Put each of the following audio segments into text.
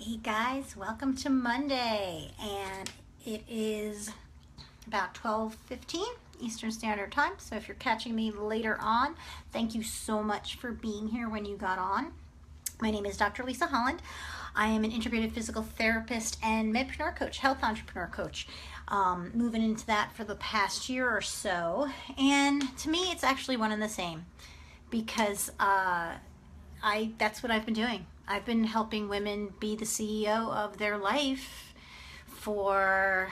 Hey guys, welcome to Monday, and it is about 12:15 Eastern Standard Time. So if you're catching me later on, thank you so much for being here when you got on. My name is Dr. Lisa Holland. I am an integrative physical therapist and medpreneur coach, health entrepreneur coach. Moving into that for the past year or so, and to me, it's actually one and the same because that's what I've been doing. I've been helping women be the CEO of their life for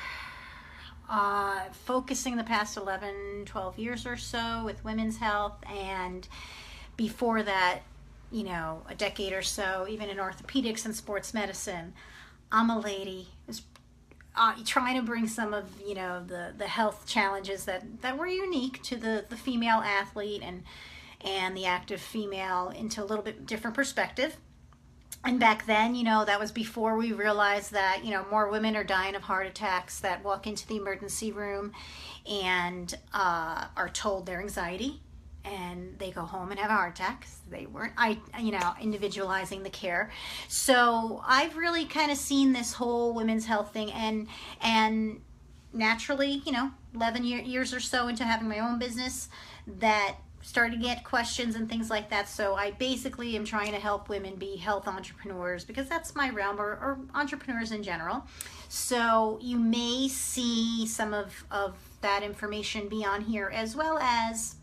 focusing the past 11, 12 years or so with women's health, and before that, a decade or so, even in orthopedics and sports medicine. I'm a lady who's trying to bring some of, the health challenges that were unique to the female athlete and the active female into a little bit different perspective. And back then, that was before we realized that, more women are dying of heart attacks that walk into the emergency room and are told their anxiety, and they go home and have a heart attack. They weren't, individualizing the care. So I've really kind of seen this whole women's health thing, and naturally, 11 years or so into having my own business, that started to get questions and things like that. So I basically am trying to help women be health entrepreneurs, because that's my realm, or entrepreneurs in general. So you may see some of that information be on here, as well as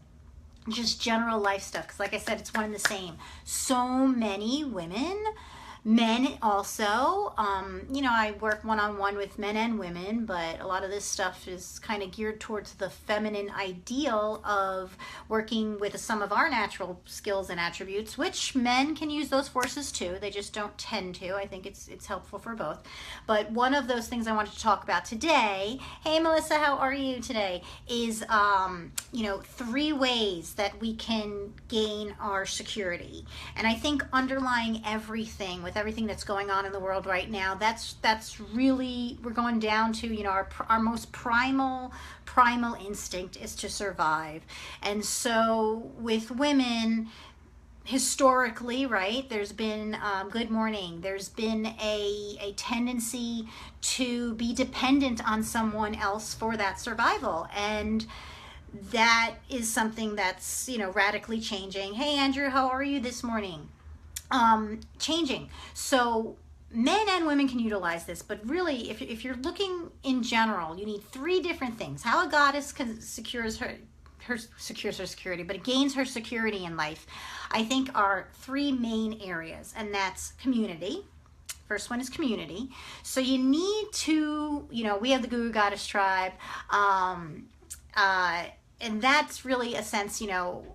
just general life stuff, because like I said, it's one and the same. So many women, men also, I work one-on-one with men and women, but a lot of this stuff is kind of geared towards the feminine ideal of working with some of our natural skills and attributes, which men can use those forces too. They just don't tend to. I think it's helpful for both. But one of those things I wanted to talk about today, hey Melissa, how are you today, is 3 ways that we can gain our security. And I think underlying everything, with everything that's going on in the world right now, that's really, we're going down to, our most primal instinct is to survive. And so with women, historically, right, there's been good morning, there's been a tendency to be dependent on someone else for that survival, and that is something that's radically changing. Hey Andrew, how are you this morning? Changing. So men and women can utilize this, but really, if you're looking in general, you need 3 different things. How a goddess secures her security, but it gains her security in life, I think, are 3 main areas, and that's community. First one is community. So you need to, we have the Guru Goddess Tribe, and that's really a sense,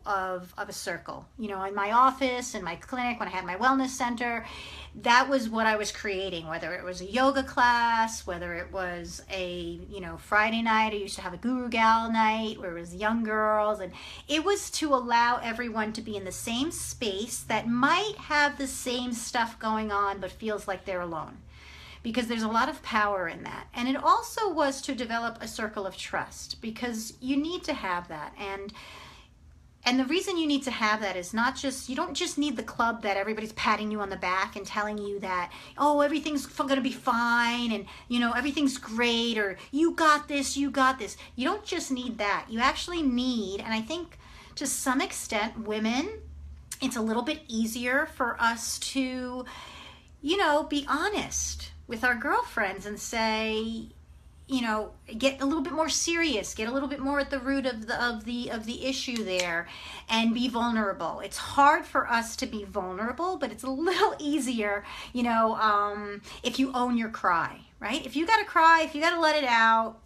of a circle. In my office, in my clinic, when I had my wellness center, that was what I was creating, whether it was a yoga class, whether it was a, Friday night. I used to have a Guru Gal night where it was young girls, and it was to allow everyone to be in the same space that might have the same stuff going on, but feels like they're alone, because there's a lot of power in that. And it also was to develop a circle of trust, because you need to have that. And the reason you need to have that is not just, you don't just need the club that everybody's patting you on the back and telling you that, oh, everything's going to be fine, and, everything's great, or you got this, you got this. You don't just need that. You actually need, and I think to some extent, women, it's a little bit easier for us to, be honest with our girlfriends and say, get a little bit more serious, get a little bit more at the root of the issue there, and be vulnerable. It's hard for us to be vulnerable, but it's a little easier, if you own your cry, right? If you got to cry, if you got to let it out,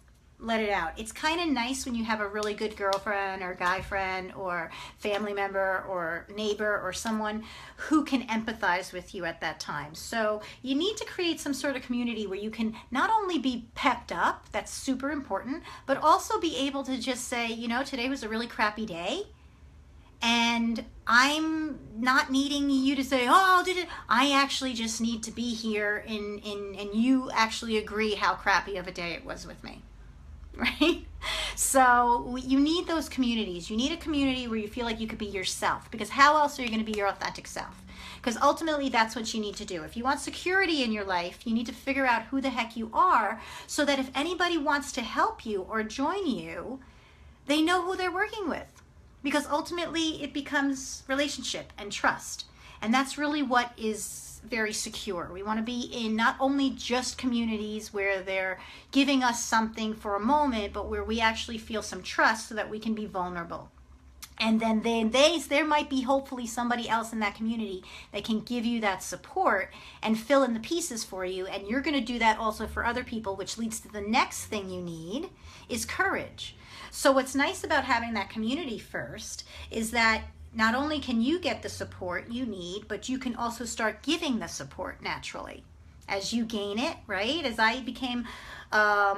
let it out. It's kind of nice when you have a really good girlfriend or guy friend or family member or neighbor or someone who can empathize with you at that time. So you need to create some sort of community where you can not only be pepped up, that's super important, but also be able to just say, today was a really crappy day, and I'm not needing you to say, oh, did it? I actually just need to be here and you actually agree how crappy of a day it was with me. right? So you need those communities. You need a community where you feel like you could be yourself, because how else are you going to be your authentic self? Because ultimately that's what you need to do. If you want security in your life, you need to figure out who the heck you are, so that if anybody wants to help you or join you, they know who they're working with. Because ultimately it becomes relationship and trust. And that's really what is very secure. We want to be in not only just communities where they're giving us something for a moment, but where we actually feel some trust so that we can be vulnerable. And then there might be hopefully somebody else in that community that can give you that support and fill in the pieces for you. And you're going to do that also for other people, which leads to the next thing you need is courage. So what's nice about having that community first is that not only can you get the support you need, but you can also start giving the support naturally as you gain it, right? As I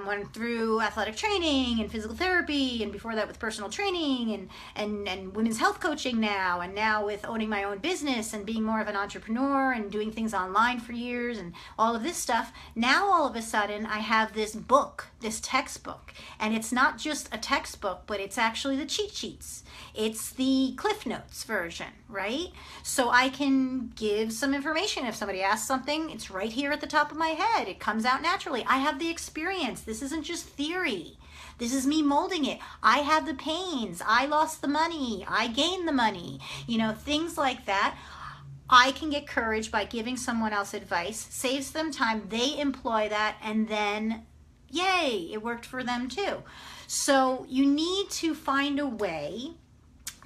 went through athletic training and physical therapy, and before that with personal training and women's health coaching now, and now with owning my own business and being more of an entrepreneur and doing things online for years and all of this stuff, now all of a sudden I have this book, this textbook, and it's not just a textbook, but it's actually the cheat sheets. It's the Cliff Notes version, right? So I can give some information. If somebody asks something, it's right here at the top of my head. It comes out naturally. I have the experience. This isn't just theory. This is me molding it. I have the pains. I lost the money. I gained the money. Things like that. I can get courage by giving someone else advice, saves them time. They employ that, and then, yay, it worked for them too. So you need to find a way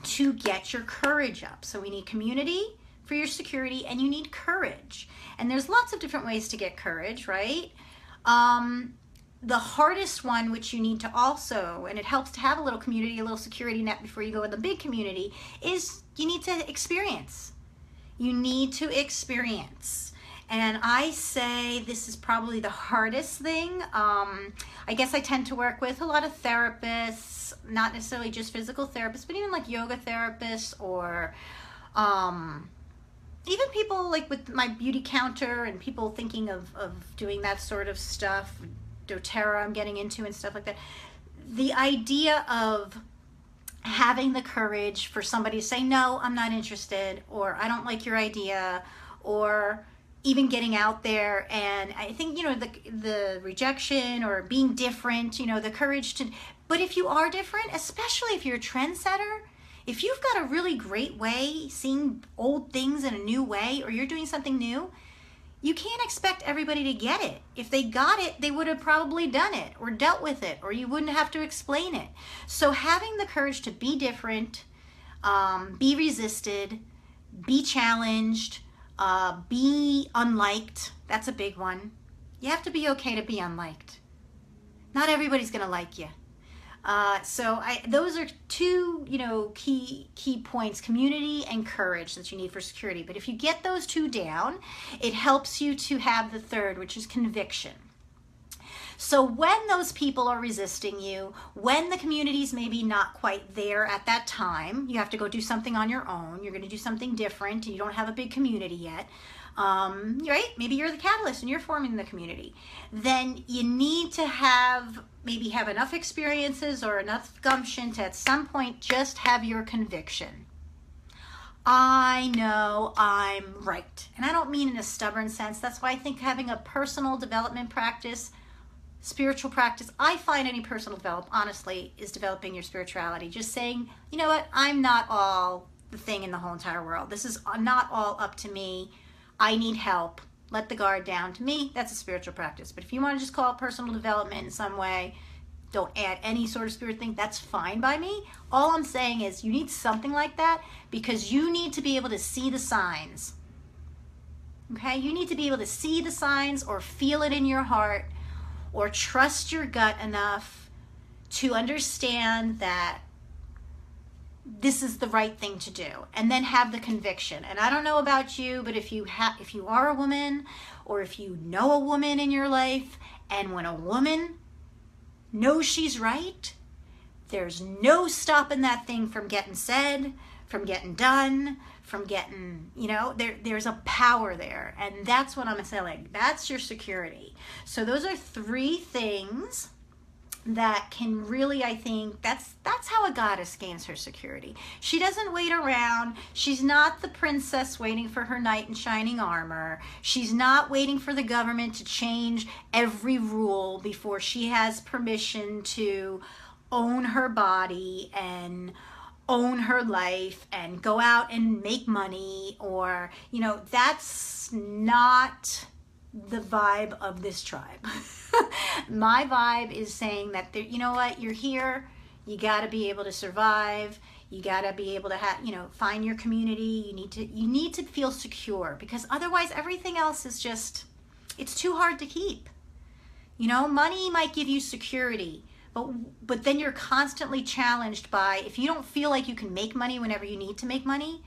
to get your courage up. So we need community for your security, and you need courage. And there's lots of different ways to get courage, right? The hardest one, which you need to also, and it helps to have a little community, a little security net before you go in the big community, is you need to experience. You need to experience. And I say this is probably the hardest thing. I guess I tend to work with a lot of therapists, not necessarily just physical therapists, but even like yoga therapists, or even people like with my beauty counter and people thinking of doing that sort of stuff, doTERRA I'm getting into and stuff like that. The idea of having the courage for somebody to say, no, I'm not interested, or I don't like your idea, or even getting out there. And I think, the rejection or being different, the courage to, but if you are different, especially if you're a trendsetter, if you've got a really great way seeing old things in a new way, or you're doing something new, you can't expect everybody to get it. If they got it, they would have probably done it or dealt with it, or you wouldn't have to explain it. So having the courage to be different, be resisted, be challenged, be unliked, that's a big one. You have to be okay to be unliked. Not everybody's going to like you. So those are two, key points, community and courage, that you need for security. But if you get those two down, it helps you to have the third, which is conviction. So when those people are resisting you, when the community's maybe not quite there at that time, you have to go do something on your own, you're going to do something different, and you don't have a big community yet, right? Maybe you're the catalyst and you're forming the community. Then you need to maybe have enough experiences or enough gumption to at some point just have your conviction. I know I'm right. And I don't mean in a stubborn sense. That's why I think having a personal development practice, spiritual practice, I find any personal development, honestly, is developing your spirituality. Just saying, you know what, I'm not all the thing in the whole entire world. This is not all up to me. I need help. Let the guard down. To me, that's a spiritual practice. But if you want to just call it personal development in some way, don't add any sort of spirit thing, that's fine by me. All I'm saying is you need something like that, because you need to be able to see the signs. Okay? You need to be able to see the signs, or feel it in your heart, or trust your gut enough to understand that this is the right thing to do, and then have the conviction. And I don't know about you, but if you are a woman, or if you know a woman in your life, and when a woman knows she's right, there's no stopping that thing from getting said, from getting done, from getting, there's a power there. And that's what I'm saying. That's your security. So those are three things that can really, I think that's how a goddess gains her security. She doesn't wait around. She's not the princess waiting for her knight in shining armor. She's not waiting for the government to change every rule before she has permission to own her body and own her life and go out and make money, or, you know, that's not the vibe of this tribe. My vibe is saying that, you know what, you're here, you got to be able to survive, you got to be able to have, you know, find your community, you need to feel secure, because otherwise everything else is just, it's too hard to keep. You know, money might give you security, but then you're constantly challenged by, if you don't feel like you can make money whenever you need to make money,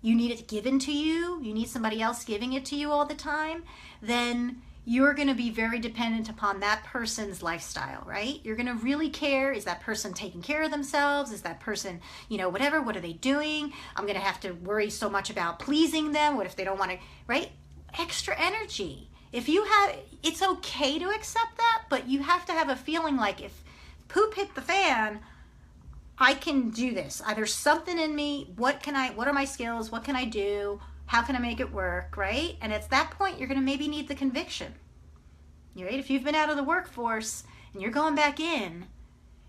you need it given to you, you need somebody else giving it to you all the time, then you're going to be very dependent upon that person's lifestyle, right? You're going to really care, is that person taking care of themselves? Is that person, you know, whatever, what are they doing? I'm going to have to worry so much about pleasing them. What if they don't want to, right? Extra energy. If you have, it's okay to accept that, but you have to have a feeling like, if poop hit the fan, I can do this. There's something in me. What are my skills? What can I do? How can I make it work, right? And at that point, you're going to maybe need the conviction, right? If you've been out of the workforce and you're going back in,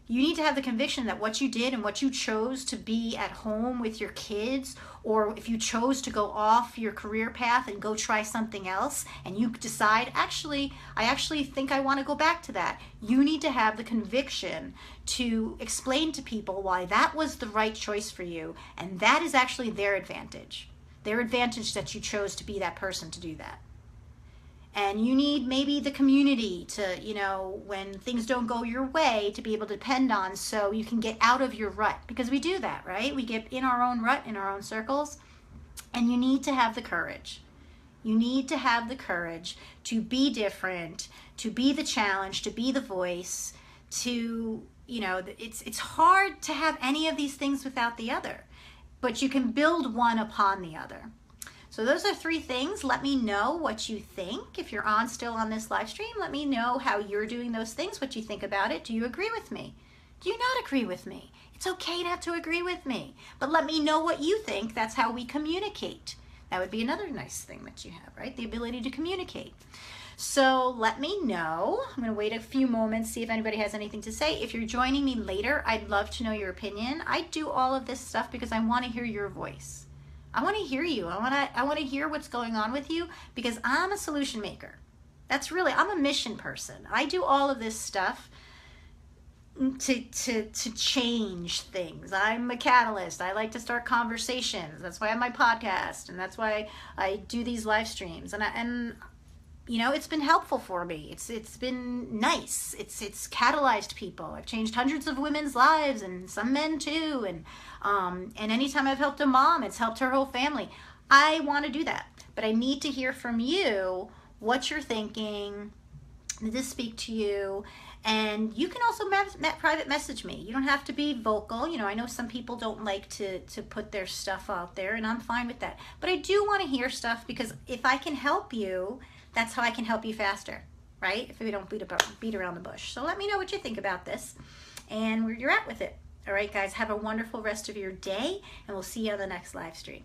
you need to have the conviction that what you did and what you chose to be at home with your kids, or if you chose to go off your career path and go try something else, and you decide, I actually think I want to go back to that. You need to have the conviction to explain to people why that was the right choice for you, and that is actually their advantage. Their advantage that you chose to be that person to do that. And you need maybe the community to, you know, when things don't go your way, to be able to depend on, so you can get out of your rut. Because we do that, right? We get in our own rut, in our own circles. And you need to have the courage. You need to have the courage to be different, to be the challenge, to be the voice, to, you know, it's hard to have any of these things without the other. But you can build one upon the other. So those are 3 things. Let me know what you think. If you're still on this live stream, let me know how you're doing those things, what you think about it. Do you agree with me? Do you not agree with me? It's okay not to agree with me, but let me know what you think. That's how we communicate. That would be another nice thing that you have, right? The ability to communicate. So let me know. I'm going to wait a few moments, see if anybody has anything to say. If you're joining me later, I'd love to know your opinion. I do all of this stuff because I want to hear your voice. I want to hear you. I want to hear what's going on with you, because I'm a solution maker. That's really, I'm a mission person. I do all of this stuff to change things. I'm a catalyst. I like to start conversations. That's why I have my podcast, and that's why I do these live streams. And you know, it's been helpful for me. It's been nice. It's catalyzed people. I've changed hundreds of women's lives, and some men too. And anytime I've helped a mom, it's helped her whole family. I want to do that, but I need to hear from you what you're thinking. Did this speak to you? And you can also private message me. You don't have to be vocal. You know, I know some people don't like to put their stuff out there, and I'm fine with that. But I do want to hear stuff, because if I can help you, that's how I can help you faster, right? If we don't beat around the bush. So let me know what you think about this and where you're at with it. All right, guys, have a wonderful rest of your day, and we'll see you on the next live stream.